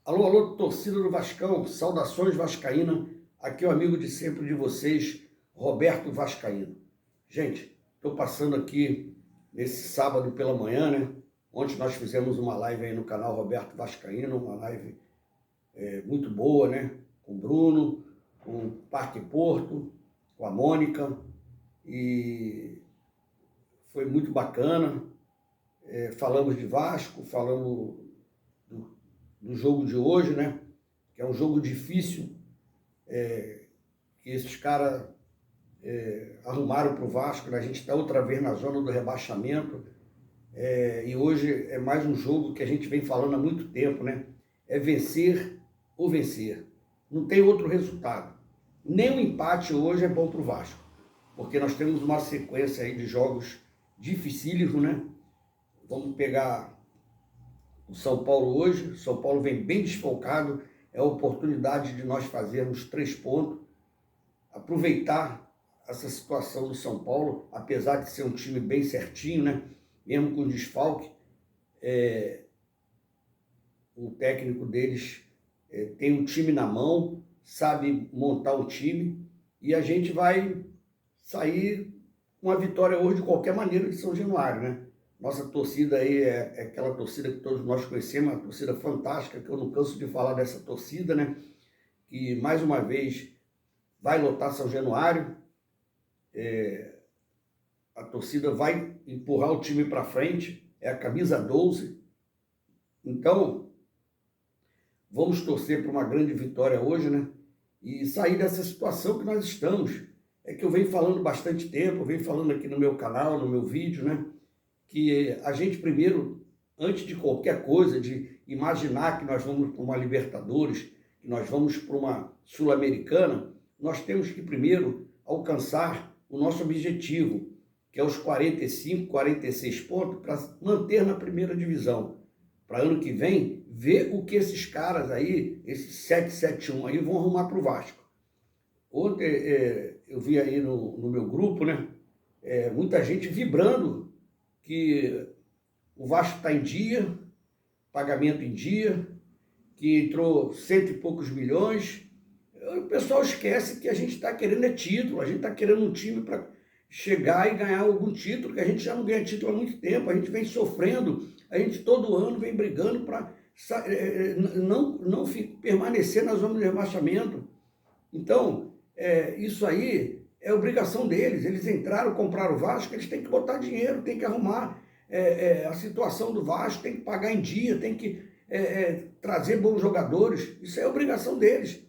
Alô, alô, torcida do Vascão, saudações vascaína, aqui é o amigo de sempre de vocês, Roberto Vascaíno. Gente, estou passando aqui nesse sábado pela manhã, né? Ontem nós fizemos uma live aí no canal Roberto Vascaíno, uma live muito boa, né? Com o Bruno, com o Parque Porto, com a Mônica, e foi muito bacana. Falamos de Vasco, falamos do jogo de hoje, né? Que é um jogo difícil, que esses caras arrumaram para o Vasco, né? A gente está outra vez na zona do rebaixamento, e hoje é mais um jogo que a gente vem falando há muito tempo, né? É vencer ou vencer. Não tem outro resultado. Nem o empate hoje é bom para o Vasco, porque nós temos uma sequência aí de jogos dificílimos, né? Vamos pegar o São Paulo hoje. O São Paulo vem bem desfalcado, é a oportunidade de nós fazermos 3 pontos, aproveitar essa situação do São Paulo, apesar de ser um time bem certinho, né? Mesmo com desfalque, o técnico deles tem um time na mão, sabe montar um time, e a gente vai sair com a vitória hoje de qualquer maneira de São Januário, né? Nossa torcida aí é aquela torcida que todos nós conhecemos, uma torcida fantástica, que eu não canso de falar dessa torcida, né? Que mais uma vez vai lotar São Januário, a torcida vai empurrar o time para frente, é a camisa 12. Então, vamos torcer para uma grande vitória hoje, né? E sair dessa situação que nós estamos. É que eu venho falando bastante tempo, eu venho falando aqui no meu canal, no meu vídeo, né? Que a gente primeiro, antes de qualquer coisa, de imaginar que nós vamos para uma Libertadores, que nós vamos para uma Sul-Americana, nós temos que primeiro alcançar o nosso objetivo, que é os 45, 46 pontos, para manter na primeira divisão. Para ano que vem, ver o que esses caras aí, esses 771 aí, vão arrumar para o Vasco. Ontem eu vi aí no meu grupo, né? Muita gente vibrando que o Vasco está em dia, pagamento em dia, que entrou 100 e poucos milhões. O pessoal esquece que a gente está querendo título, a gente está querendo um time para chegar e ganhar algum título, que a gente já não ganha título há muito tempo, a gente vem sofrendo, a gente todo ano vem brigando para não permanecer na zona de rebaixamento. Então, isso aí é obrigação deles. Eles entraram, compraram o Vasco, eles têm que botar dinheiro, têm que arrumar a situação do Vasco, tem que pagar em dia, tem que trazer bons jogadores. Isso é obrigação deles.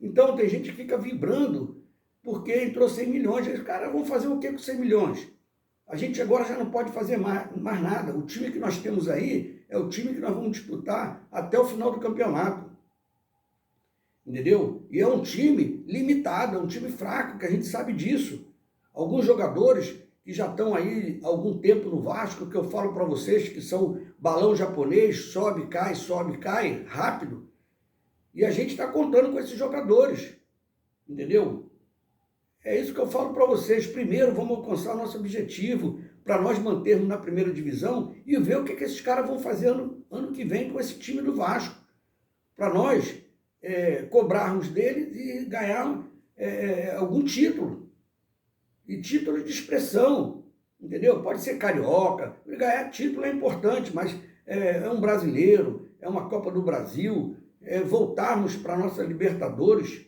Então, tem gente que fica vibrando porque entrou 100 milhões. Os caras vão fazer o que com 100 milhões? A gente agora já não pode fazer mais nada. O time que nós temos aí é o time que nós vamos disputar até o final do campeonato. Entendeu? E é um time limitado, é um time fraco, que a gente sabe disso. Alguns jogadores que já estão aí há algum tempo no Vasco, que eu falo para vocês que são balão japonês, sobe, cai, rápido. E a gente está contando com esses jogadores. Entendeu? É isso que eu falo para vocês. Primeiro, vamos alcançar nosso objetivo para nós mantermos na primeira divisão e ver o que esses caras vão fazer ano que vem com esse time do Vasco. Para nós cobrarmos deles e ganhar algum título. E título de expressão, entendeu? Pode ser carioca. Ganhar título é importante, mas é um brasileiro, é uma Copa do Brasil, voltarmos para a nossa Libertadores,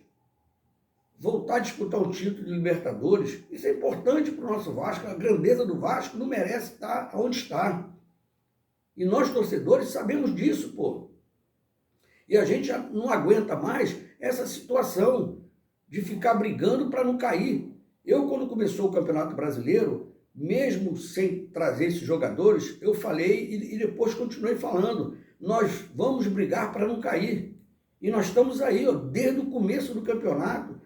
voltar a disputar um título de Libertadores, isso é importante para o nosso Vasco. A grandeza do Vasco não merece estar onde está. E nós, torcedores, sabemos disso, pô. E a gente já não aguenta mais essa situação de ficar brigando para não cair. Eu, quando começou o Campeonato Brasileiro, mesmo sem trazer esses jogadores, eu falei e depois continuei falando, nós vamos brigar para não cair. E nós estamos aí, ó, desde o começo do campeonato,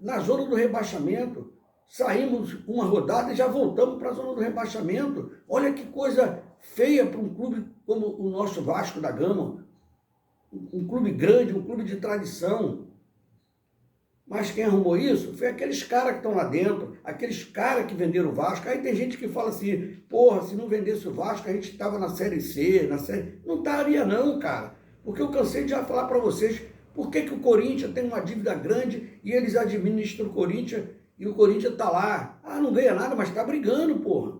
na zona do rebaixamento. Saímos uma rodada e já voltamos para a zona do rebaixamento. Olha que coisa feia para um clube como o nosso Vasco da Gama. Um clube grande, um clube de tradição. Mas quem arrumou isso foi aqueles caras que estão lá dentro, aqueles caras que venderam o Vasco. Aí tem gente que fala assim, porra, se não vendesse o Vasco, a gente estava na Série C, na Série... Não estaria não, cara. Porque eu cansei de já falar para vocês por que o Corinthians tem uma dívida grande e eles administram o Corinthians e o Corinthians está lá. Ah, não ganha nada, mas está brigando, porra.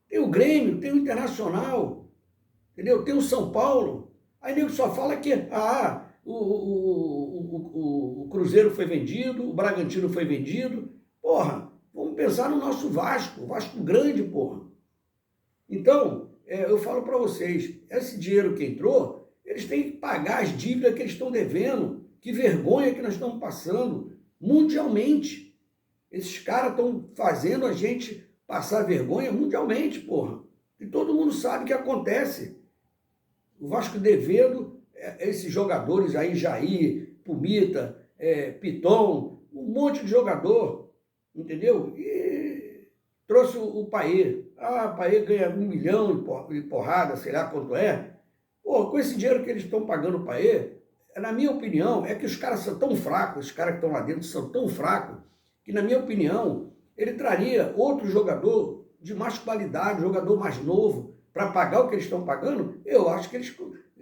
Tem o Grêmio, tem o Internacional, entendeu? Tem o São Paulo. Aí nego só fala que o Cruzeiro foi vendido, o Bragantino foi vendido. Porra, vamos pensar no nosso Vasco, o Vasco grande, porra. Então, eu falo para vocês, esse dinheiro que entrou, eles têm que pagar as dívidas que eles estão devendo. Que vergonha que nós estamos passando mundialmente. Esses caras estão fazendo a gente passar vergonha mundialmente, porra. E todo mundo sabe o que acontece. O Vasco devendo esses jogadores aí, Jair, Pumita, Piton, um monte de jogador, entendeu? E trouxe o Paê. Ah, o Paê ganha 1 milhão e porrada, sei lá quanto é. Pô, com esse dinheiro que eles estão pagando o Paê, na minha opinião, é que os caras são tão fracos, os caras que estão lá dentro são tão fracos, que na minha opinião, ele traria outro jogador de mais qualidade, jogador mais novo, para pagar o que eles estão pagando. Eu acho que eles,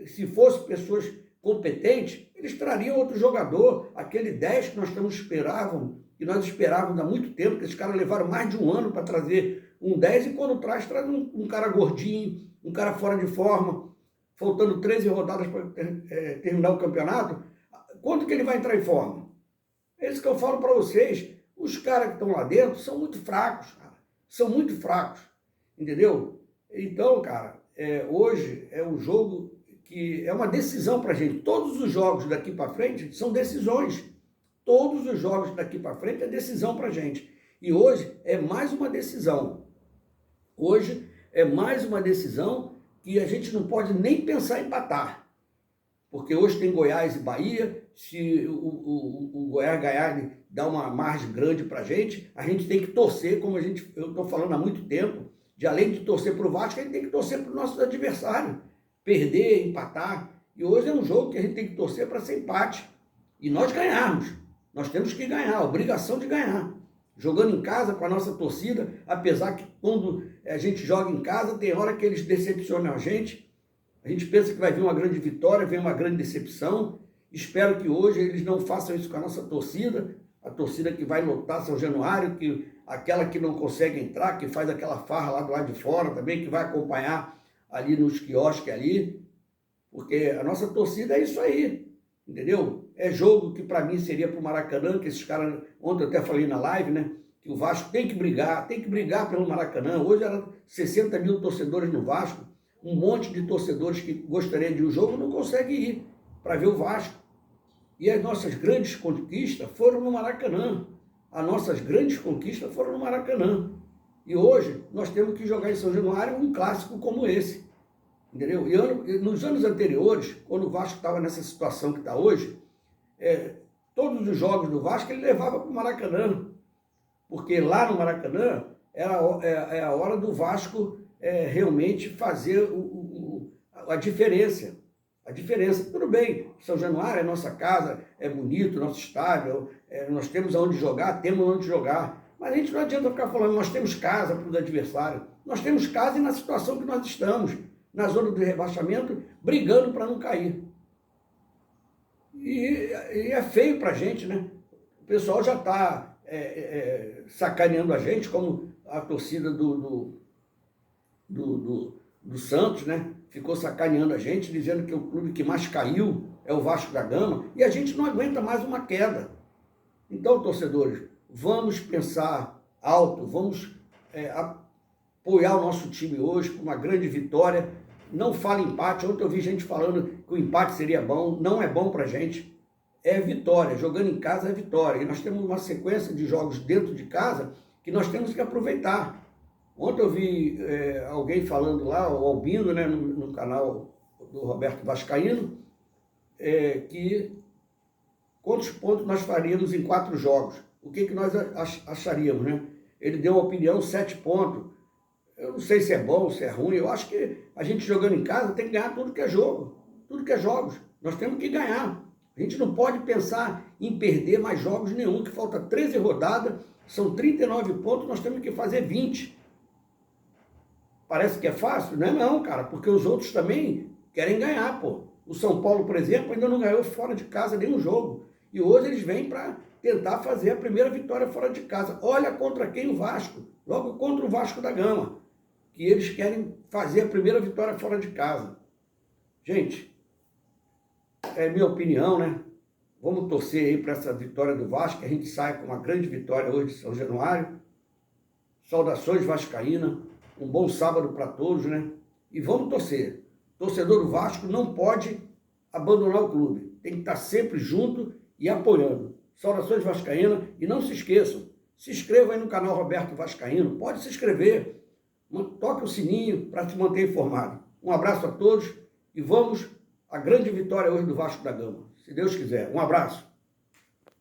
se fossem pessoas competentes, eles trariam outro jogador, aquele 10 que nós nós esperávamos há muito tempo, que esses caras levaram mais de 1 ano para trazer um 10, e quando traz um cara gordinho, um cara fora de forma, faltando 13 rodadas para terminar o campeonato. Quando que ele vai entrar em forma? É isso que eu falo para vocês. Os caras que estão lá dentro são muito fracos, cara. São muito fracos, entendeu? Então, cara, hoje é um jogo que é uma decisão para a gente. Todos os jogos daqui para frente são decisões. Todos os jogos daqui para frente é decisão para a gente. E hoje é mais uma decisão. Hoje é mais uma decisão que a gente não pode nem pensar em empatar. Porque hoje tem Goiás e Bahia. Se o Goiás ganhar, dá uma margem grande para a gente tem que torcer, como eu estou falando há muito tempo, de além de torcer para o Vasco, a gente tem que torcer para os nossos adversários. Perder, empatar. E hoje é um jogo que a gente tem que torcer para ser empate. E nós ganharmos. Nós temos que ganhar, a obrigação de ganhar. Jogando em casa com a nossa torcida, apesar que quando a gente joga em casa, tem hora que eles decepcionam a gente. A gente pensa que vai vir uma grande vitória, vem uma grande decepção. Espero que hoje eles não façam isso com a nossa torcida, a torcida que vai lotar São Januário, aquela que não consegue entrar, que faz aquela farra lá do lado de fora também, que vai acompanhar ali nos quiosques ali, porque a nossa torcida é isso aí, entendeu? É jogo que para mim seria para o Maracanã, que esses caras, ontem eu até falei na live, né, que o Vasco tem que brigar pelo Maracanã. Hoje eram 60 mil torcedores no Vasco, um monte de torcedores que gostariam de ir ao jogo não conseguem ir para ver o Vasco. E as nossas grandes conquistas foram no Maracanã. As nossas grandes conquistas foram no Maracanã. E hoje nós temos que jogar em São Januário um clássico como esse. Entendeu? E nos anos anteriores, quando o Vasco estava nessa situação que está hoje, todos os jogos do Vasco ele levava para o Maracanã. Porque lá no Maracanã é a hora do Vasco realmente fazer a diferença. A diferença, tudo bem, São Januário é nossa casa, é bonito, nosso estádio, nós temos aonde jogar, temos onde jogar. Mas a gente não adianta ficar falando, nós temos casa para os adversários. Nós temos casa e na situação que nós estamos, na zona do rebaixamento, brigando para não cair. E é feio para a gente, né? O pessoal já está sacaneando a gente, como a torcida do Santos, né? Ficou sacaneando a gente, dizendo que o clube que mais caiu é o Vasco da Gama, e a gente não aguenta mais uma queda. Então, torcedores, vamos pensar alto, vamos apoiar o nosso time hoje com uma grande vitória. Não fala empate. Ontem eu vi gente falando que o empate seria bom. Não é bom pra gente. É vitória. Jogando em casa é vitória. E nós temos uma sequência de jogos dentro de casa que nós temos que aproveitar. Ontem eu vi alguém falando lá, o Albino, né, no canal do Roberto Vascaíno, que quantos pontos nós faríamos em 4 jogos. O que nós acharíamos, né? Ele deu uma opinião, 7 pontos. Eu não sei se é bom, se é ruim. Eu acho que a gente jogando em casa tem que ganhar tudo que é jogo. Tudo que é jogos. Nós temos que ganhar. A gente não pode pensar em perder mais jogos nenhum, que falta 13 rodadas, são 39 pontos, nós temos que fazer 20. Parece que é fácil? Não é não, cara, porque os outros também querem ganhar, pô. O São Paulo, por exemplo, ainda não ganhou fora de casa nenhum jogo. E hoje eles vêm para tentar fazer a primeira vitória fora de casa. Olha contra quem o Vasco, logo contra o Vasco da Gama, que eles querem fazer a primeira vitória fora de casa. Gente, é minha opinião, né? Vamos torcer aí para essa vitória do Vasco, que a gente saia com uma grande vitória hoje de São Januário. Saudações vascaína, um bom sábado para todos, né? E vamos torcer. Torcedor do Vasco não pode abandonar o clube. Tem que estar sempre junto e apoiando. Saudações vascaína e não se esqueçam, se inscreva aí no canal Roberto Vascaíno, pode se inscrever, toque o sininho para se manter informado. Um abraço a todos e vamos à grande vitória hoje do Vasco da Gama, se Deus quiser. Um abraço.